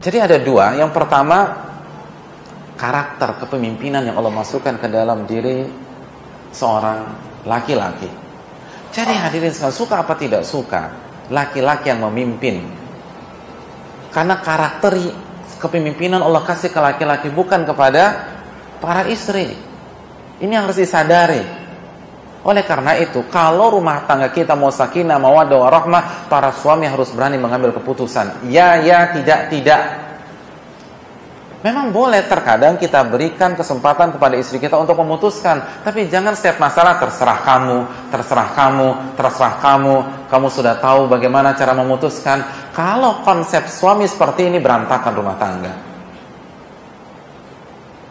Jadi ada dua. Yang pertama, karakter kepemimpinan yang Allah masukkan ke dalam diri seorang laki-laki. Jadi hadirin sekalian, suka apa tidak suka, laki-laki yang memimpin. Karena karakter kepemimpinan Allah kasih ke laki-laki, bukan kepada para istri. Ini yang harus disadari. Oleh karena itu, kalau rumah tangga kita mau sakinah, mawaddah, warahmah, para suami harus berani mengambil keputusan. Ya, tidak, tidak. Memang boleh terkadang kita berikan kesempatan kepada istri kita untuk memutuskan. Tapi jangan setiap masalah terserah kamu, terserah kamu, terserah kamu. Kamu sudah tahu bagaimana cara memutuskan. Kalau konsep suami seperti ini, berantakan rumah tangga.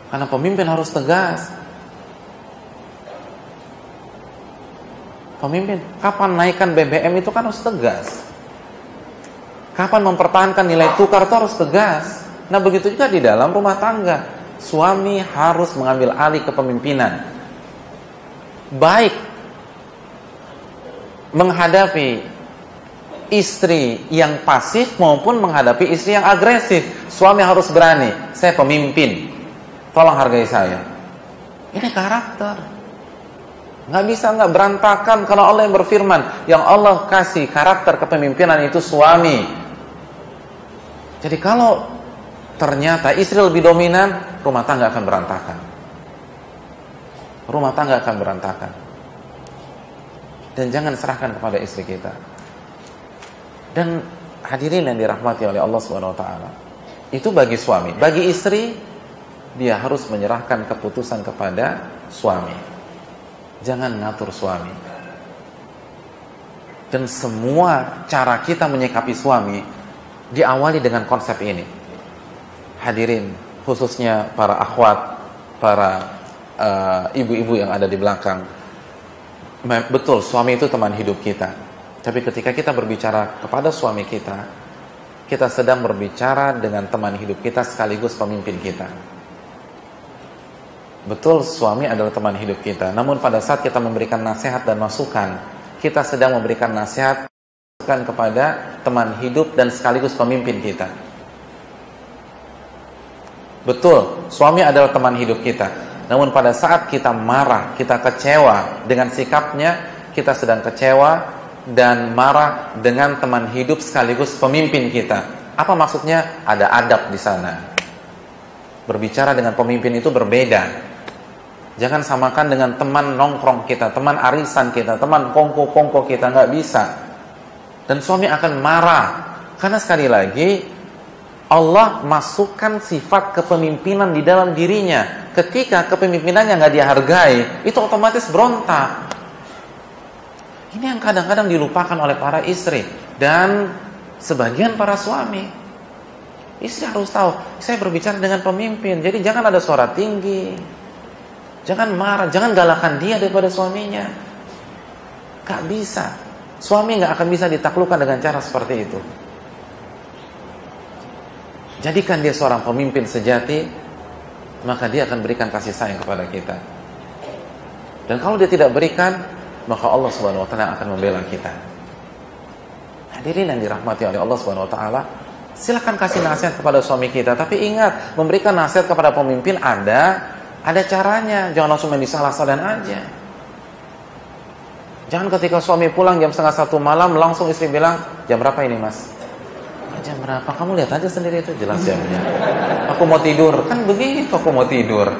Karena pemimpin harus tegas. Pemimpin, kapan naikkan BBM itu kan harus tegas. Kapan mempertahankan nilai tukar itu harus tegas. Nah begitu juga di dalam rumah tangga. Suami harus mengambil alih kepemimpinan. Baik menghadapi istri yang pasif maupun menghadapi istri yang agresif. Suami harus berani. Saya pemimpin, tolong hargai saya. Ini karakter. Nggak bisa nggak berantakan, karena Allah yang berfirman, yang Allah kasih karakter kepemimpinan itu suami. Jadi kalau ternyata istri lebih dominan, rumah tangga akan berantakan. Rumah tangga akan berantakan. Dan jangan serahkan kepada istri kita. Dan hadirin yang dirahmati oleh Allah SWT, itu bagi suami. Bagi istri, dia harus menyerahkan keputusan kepada suami. Jangan ngatur suami. Dan semua cara kita menyikapi suami diawali dengan konsep ini. Hadirin, khususnya para akhwat, para ibu-ibu yang ada di belakang. Betul, suami itu teman hidup kita. Tapi ketika kita berbicara kepada suami kita, kita sedang berbicara dengan teman hidup kita sekaligus pemimpin kita. Betul, suami adalah teman hidup kita. Namun pada saat kita memberikan nasihat dan masukan, kita sedang memberikan nasihat kepada teman hidup dan sekaligus pemimpin kita. Betul, suami adalah teman hidup kita. Namun pada saat kita marah, kita kecewa dengan sikapnya, kita sedang kecewa dan marah dengan teman hidup sekaligus pemimpin kita. Apa maksudnya? Ada adab di sana. Berbicara dengan pemimpin itu berbeda. Jangan samakan dengan teman nongkrong kita, teman arisan kita, teman kongko-kongko kita, nggak bisa. Dan suami akan marah. Karena sekali lagi, Allah masukkan sifat kepemimpinan di dalam dirinya. Ketika kepemimpinannya nggak dihargai, itu otomatis berontak. Ini yang kadang-kadang dilupakan oleh para istri dan sebagian para suami. Istri harus tahu, saya berbicara dengan pemimpin, jadi jangan ada suara tinggi. Jangan marah, jangan galakan dia daripada suaminya. Gak bisa. Suami gak akan bisa ditaklukkan dengan cara seperti itu. Jadikan dia seorang pemimpin sejati, maka dia akan berikan kasih sayang kepada kita. Dan kalau dia tidak berikan, maka Allah SWT akan membela kita. Hadirin yang dirahmati oleh Allah SWT, silakan kasih nasihat kepada suami kita. Tapi ingat, memberikan nasihat kepada pemimpin ada caranya, jangan langsung main disalah-salahin aja. Jangan ketika suami pulang jam 12:30 malam, langsung istri bilang, jam berapa ini mas? Jam berapa? Kamu lihat aja sendiri itu, jelas jamnya. Aku mau tidur, kan begitu, aku mau tidur.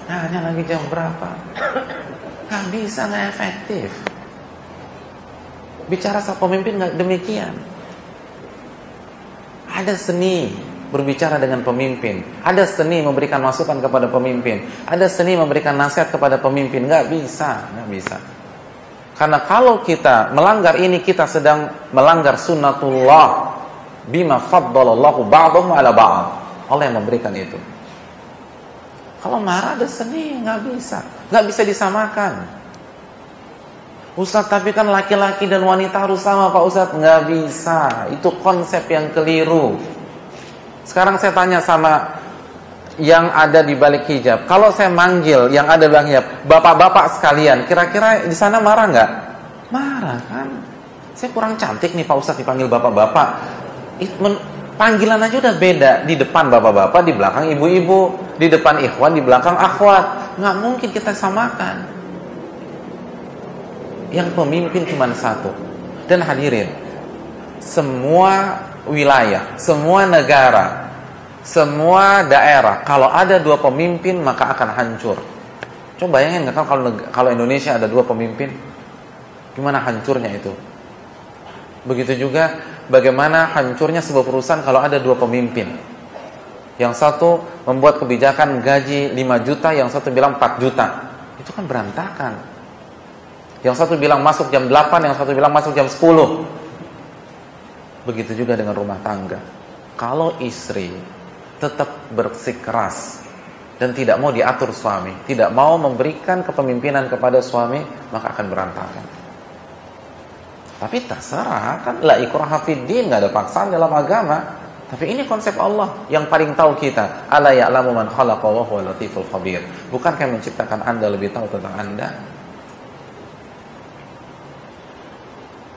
Nanya lagi jam berapa? Gak bisa, gak efektif. Bicara sama pemimpin gak demikian. Ada seni berbicara dengan pemimpin. Ada seni memberikan masukan kepada pemimpin. Ada seni memberikan nasihat kepada pemimpin. Nggak bisa. Karena kalau kita melanggar ini, kita sedang melanggar sunnatullah. Bima faddalallahu ba'dahum ala ba'd. Allah yang memberikan itu. Kalau marah ada seni, nggak bisa disamakan. Ustaz, tapi kan laki-laki dan wanita harus sama Pak Ustaz. Nggak bisa. Itu konsep yang keliru. Sekarang saya tanya sama yang ada di balik hijab. Kalau saya manggil yang ada di balik hijab, bapak-bapak sekalian, kira-kira di sana marah nggak? Marah kan? Saya kurang cantik nih Pak Ustadz dipanggil bapak-bapak. Panggilan aja udah beda. Di depan bapak-bapak, di belakang ibu-ibu, di depan ikhwan, di belakang akhwat. Nggak mungkin kita samakan. Yang pemimpin cuma satu. Dan hadirin, semua wilayah, semua negara, semua daerah, kalau ada dua pemimpin maka akan hancur. Coba bayangin nggak kan kalau Indonesia ada dua pemimpin, gimana hancurnya itu? Begitu juga bagaimana hancurnya sebuah perusahaan kalau ada dua pemimpin. Yang satu membuat kebijakan gaji 5 juta, yang satu bilang 4 juta. Itu kan berantakan. Yang satu bilang masuk jam 8, yang satu bilang masuk jam 10. Begitu juga dengan rumah tangga. Kalau istri tetap bersikeras dan tidak mau diatur suami, tidak mau memberikan kepemimpinan kepada suami, maka akan berantakan. Tapi terserah, kan la ikraha fid din, enggak ada paksaan dalam agama. Tapi ini konsep Allah yang paling tahu kita. Ala ya'lamu man khalaqa wa huwal latiful khabir. Bukankah yang menciptakan Anda lebih tahu tentang Anda?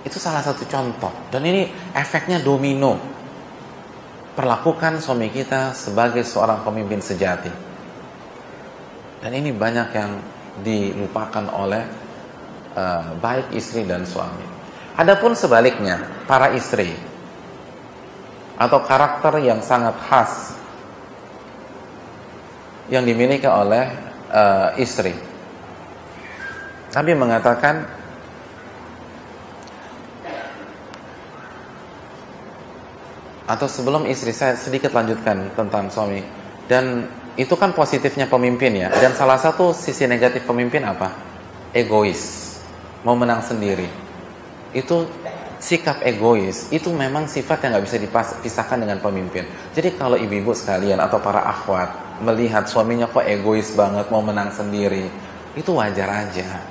Itu salah satu contoh. Dan ini efeknya domino. Perlakukan suami kita sebagai seorang pemimpin sejati. Dan ini banyak yang dilupakan oleh baik istri dan suami. Adapun sebaliknya, para istri atau karakter yang sangat khas yang dimiliki oleh istri. Nabi mengatakan, atau sebelum istri, saya sedikit lanjutkan tentang suami. Dan itu kan positifnya pemimpin ya. Dan salah satu sisi negatif pemimpin apa? Egois, mau menang sendiri. Itu sikap egois, itu memang sifat yang gak bisa dipisahkan dengan pemimpin. Jadi kalau ibu-ibu sekalian atau para akhwat melihat suaminya kok egois banget, mau menang sendiri, itu wajar aja.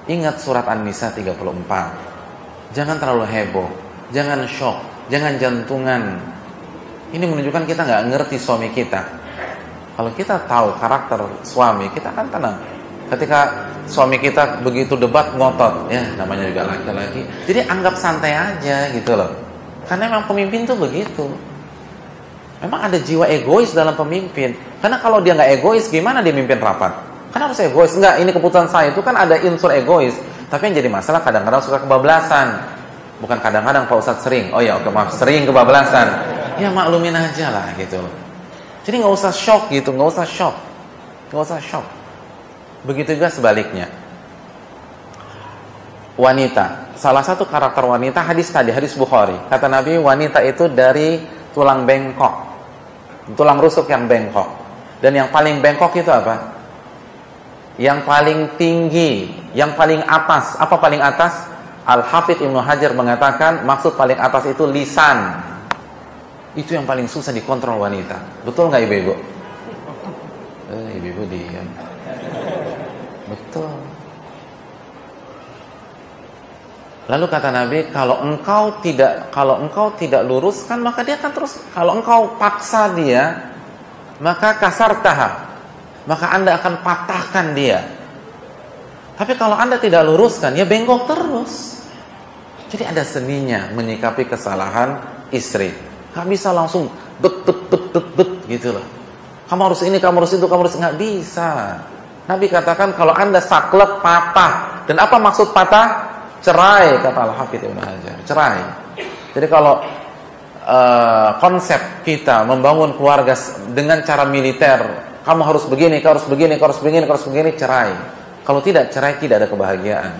Ingat surat An-Nisa 34. Jangan terlalu heboh, jangan shock, jangan jantungan. Ini menunjukkan kita gak ngerti suami kita. Kalau kita tahu karakter suami, kita akan tenang. Ketika suami kita begitu debat ngotot, ya namanya juga laki-laki. Jadi anggap santai aja gitu loh. Karena memang pemimpin tuh begitu. Memang ada jiwa egois dalam pemimpin. Karena kalau dia nggak egois, gimana dia mimpin rapat? Kan harus egois. Enggak, ini keputusan saya, itu kan ada unsur egois. Tapi yang jadi masalah kadang-kadang suka kebablasan. Bukan kadang-kadang Pak Ustadz sering. Oh ya, oke maaf, sering kebablasan. Ya maklumin aja lah gitu. Jadi nggak usah shock gitu, nggak usah shock. Nggak usah shock. Begitu juga sebaliknya. Wanita, salah satu karakter wanita, hadis tadi, hadis Bukhari. Kata Nabi, wanita itu dari tulang bengkok, tulang rusuk yang bengkok. Dan yang paling bengkok itu apa? Yang paling tinggi, yang paling atas. Apa paling atas? Al-Hafidh Ibnu Hajar mengatakan maksud paling atas itu lisan. Itu yang paling susah dikontrol wanita. Betul nggak ibu-ibu? Ibu-ibu diam. Betul. Lalu kata Nabi, kalau engkau tidak luruskan, maka dia akan terus. Kalau engkau paksa dia, maka kasartaha, maka Anda akan patahkan dia. Tapi kalau Anda tidak luruskan, ya bengkok terus. Jadi ada seninya menyikapi kesalahan istri. Gak bisa langsung bet gitu loh. Kamu harus ini, kamu harus itu, kamu harus, nggak bisa. Nabi katakan kalau Anda saklek patah. Dan apa maksud patah? Cerai, kata Al-Hafidh Ibnu Hajar. Cerai. Jadi kalau konsep kita membangun keluarga dengan cara militer, kamu harus begini, kau harus begini, kau harus begini, kau harus begini, cerai. Kalau tidak cerai, tidak ada kebahagiaan.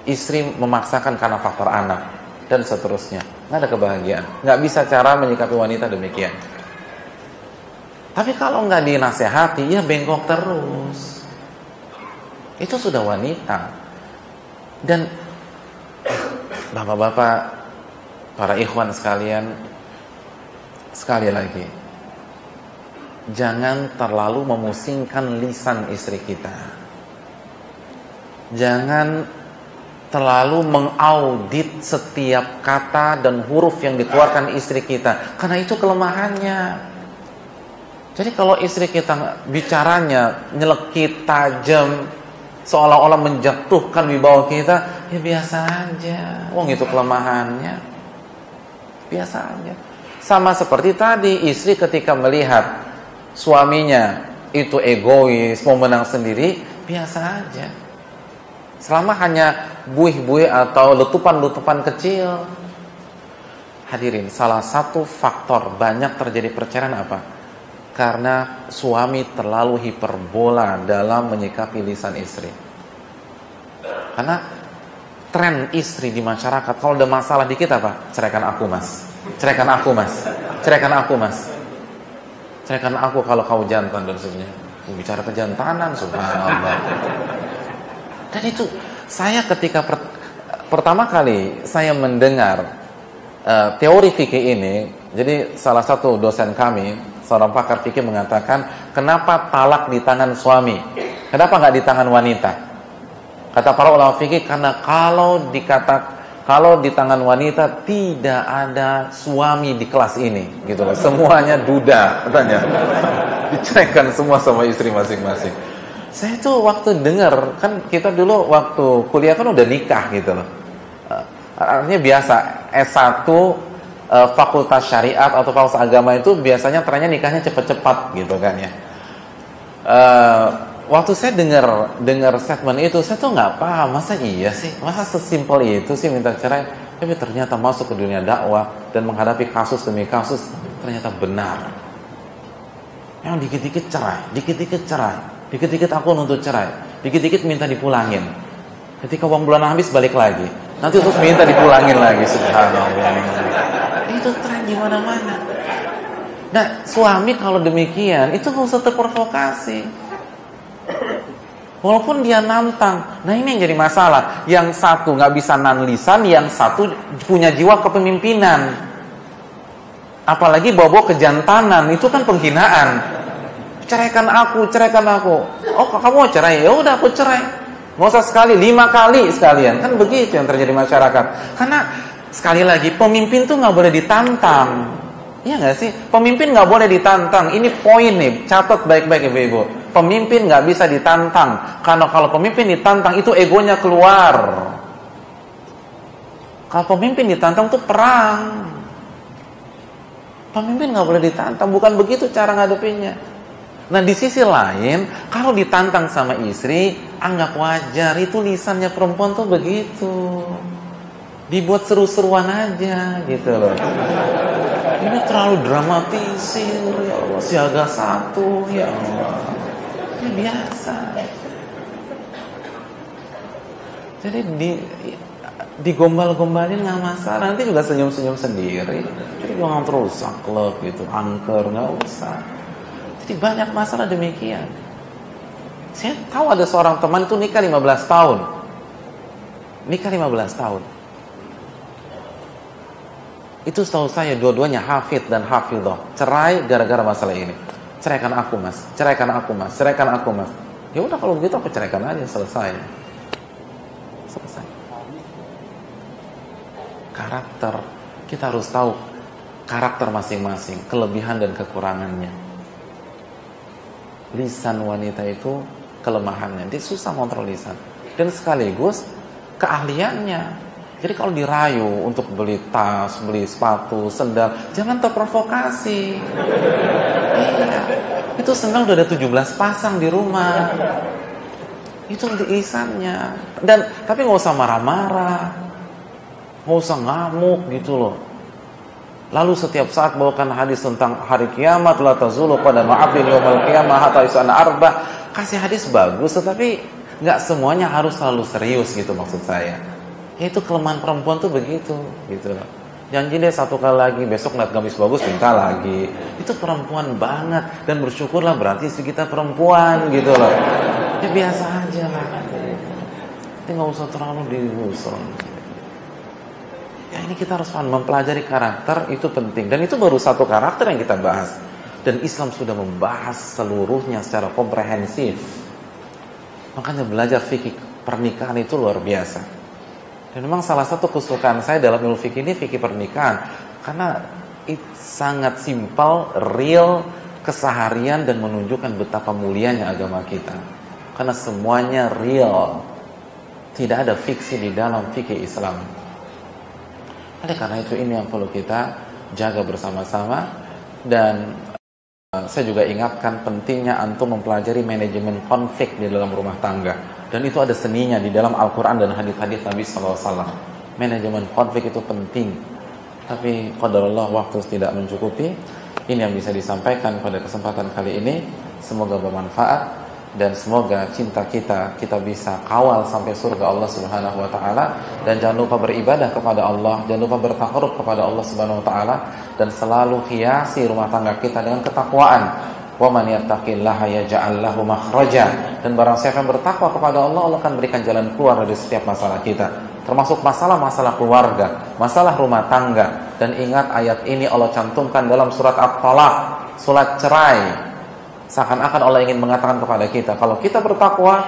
Istri memaksakan karena faktor anak dan seterusnya, nggak ada kebahagiaan. Nggak bisa cara menyikapi wanita demikian. Tapi kalau nggak dinasehati, ya bengkok terus. Itu sudah wanita. Dan bapak-bapak, para ikhwan sekalian, sekali lagi, jangan terlalu memusingkan lisan istri kita. Jangan terlalu mengaudit setiap kata dan huruf yang dikeluarkan istri kita, karena itu kelemahannya. Jadi kalau istri kita bicaranya nyelekit, tajam, seolah-olah menjatuhkan wibawa kita, ya biasa aja. Wong itu kelemahannya. biasa aja. Sama seperti tadi, istri ketika melihat suaminya itu egois, mau menang sendiri, biasa aja. Selama hanya buih-buih atau letupan-letupan kecil. Hadirin, salah satu faktor banyak terjadi perceraian apa? Karena suami terlalu hiperbola dalam menyikapi lisan istri. Karena tren istri di masyarakat, kalau ada masalah dikit apa? Ceraikan aku mas, ceraikan aku mas, ceraikan aku mas, ceraikan aku kalau kau jantan dan sebagainya. Bicara kejantanan, subhanallah. Dan itu saya ketika pertama kali saya mendengar teori fikih ini, jadi salah satu dosen kami, seorang pakar fikih mengatakan, kenapa talak di tangan suami? Kenapa nggak di tangan wanita? Kata para ulama fikih, karena kalau di tangan wanita tidak ada suami di kelas ini, gitu loh. Semuanya duda, katanya. Diceraikan semua sama istri masing-masing. Saya tuh waktu dengar, kan kita dulu waktu kuliah kan udah nikah gitu loh. Artinya biasa S1 fakultas syariat atau fakultas agama itu biasanya trennya nikahnya cepat-cepat gitu kan ya. Waktu saya dengar statement itu, saya tuh nggak paham, masa iya sih, masa sesimpel itu sih minta cerai. Tapi ternyata masuk ke dunia dakwah dan menghadapi kasus demi kasus, ternyata benar. Yang dikit-dikit cerai, dikit-dikit cerai, dikit-dikit aku nuntut cerai, dikit-dikit minta dipulangin. Ketika uang bulan habis balik lagi, nanti terus minta dipulangin lagi, subhanallah. Itu tren di mana-mana. Nah, suami kalau demikian itu nggak usah terprovokasi. Walaupun dia nantang. Nah, ini yang jadi masalah. Yang satu nggak bisa nan lisan, yang satu punya jiwa kepemimpinan. Apalagi bawa-bawa kejantanan, itu kan penghinaan. Ceraikan aku, ceraikan aku. Oh, kamu mau cerai? Ya udah aku cerai. Nggak usah sekali, 5 kali sekalian. Kan begitu yang terjadi masyarakat. Karena sekali lagi, pemimpin tuh nggak boleh ditantang. Iya nggak sih? Pemimpin nggak boleh ditantang. Ini poin nih, catat baik-baik ibu-ibu. Pemimpin nggak bisa ditantang. Karena kalau pemimpin ditantang, itu egonya keluar. Kalau pemimpin ditantang tuh perang. Pemimpin nggak boleh ditantang. Bukan begitu cara ngadepinnya. Nah, di sisi lain, kalau ditantang sama istri, anggap wajar. Itu lisannya perempuan tuh begitu. Dibuat seru-seruan aja gitu loh. Ini terlalu dramatisir, ya Allah, siaga satu, ya Allah. Ini biasa. Jadi digombal-gombalin nggak masalah. Nanti juga senyum-senyum sendiri. Jadi jangan terus saklek gitu, angker, nggak usah. Jadi banyak masalah demikian. Saya tahu ada seorang teman itu nikah 15 tahun. Nikah 15 tahun. Itu setahu saya dua-duanya hafid dan hafidhah. Cerai gara-gara masalah ini. Ceraikan aku mas, ceraikan aku mas, ceraikan aku mas. Ya udah kalau begitu aku ceraikan aja, selesai. Selesai. Karakter, kita harus tahu karakter masing-masing, kelebihan dan kekurangannya. Lisan wanita itu kelemahannya, dia susah kontrol lisan. Dan sekaligus keahliannya. Jadi kalau dirayu untuk beli tas, beli sepatu, sendal, jangan terprovokasi. Iya, itu sendal udah ada 17 pasang di rumah. Itu lisannya. Tapi nggak usah marah-marah, nggak usah ngamuk gitu loh. Lalu setiap saat bawakan hadis tentang hari kiamat, la tazulu qadama 'abdin yaumil qiyamah hatta yus'ala arba. Kasih hadis bagus, tetapi nggak semuanya harus selalu serius gitu maksud saya. Ya itu kelemahan perempuan tuh begitu gitu loh. Janji deh satu kali lagi, besok ngeliat gamis bagus minta lagi. Itu perempuan banget. Dan bersyukurlah berarti istri kita perempuan gitu loh. Ya biasa aja lah. Tapi gak usah terlalu dirusak. Ya ini kita harus mempelajari karakter, itu penting. Dan itu baru satu karakter yang kita bahas. Dan Islam sudah membahas seluruhnya secara komprehensif. Makanya belajar fikih pernikahan itu luar biasa. Dan memang salah satu kesukaan saya dalam ilmu fikih ini fikih pernikahan, karena sangat simpel, real, keseharian dan menunjukkan betapa mulianya agama kita. Karena semuanya real, tidak ada fiksi di dalam fikih Islam. Oleh karena itu ini yang perlu kita jaga bersama-sama. Dan saya juga ingatkan pentingnya antum mempelajari manajemen konflik di dalam rumah tangga. Dan itu ada seninya di dalam Al-Quran dan hadis-hadis Nabi SAW. Manajemen konflik itu penting. Tapi qadarullah waktu tidak mencukupi. Ini yang bisa disampaikan pada kesempatan kali ini. Semoga bermanfaat. Dan semoga cinta kita bisa kawal sampai surga Allah Subhanahu wa taala. Dan jangan lupa beribadah kepada Allah, jangan lupa bertakarub kepada Allah Subhanahu wa taala, dan selalu hiasi rumah tangga kita dengan ketakwaan. Wa man yattaqillaha yaj'al lahu makhraja. Dan barang siapa yang bertakwa kepada Allah, Allah akan berikan jalan keluar dari setiap masalah kita, termasuk masalah-masalah keluarga, masalah rumah tangga. Dan ingat ayat ini Allah cantumkan dalam surat At-Talaq, surat cerai. Seakan-akan Allah ingin mengatakan kepada kita, kalau kita bertakwa,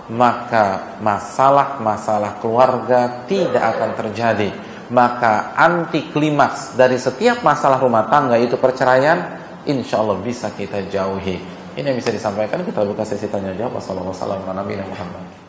maka masalah-masalah keluarga tidak akan terjadi. Maka anti klimaks dari setiap masalah rumah tangga itu perceraian, insya Allah bisa kita jauhi. Ini yang bisa disampaikan. Kita buka sesi tanya jawab. Wassalamualaikum warahmatullahi wabarakatuh.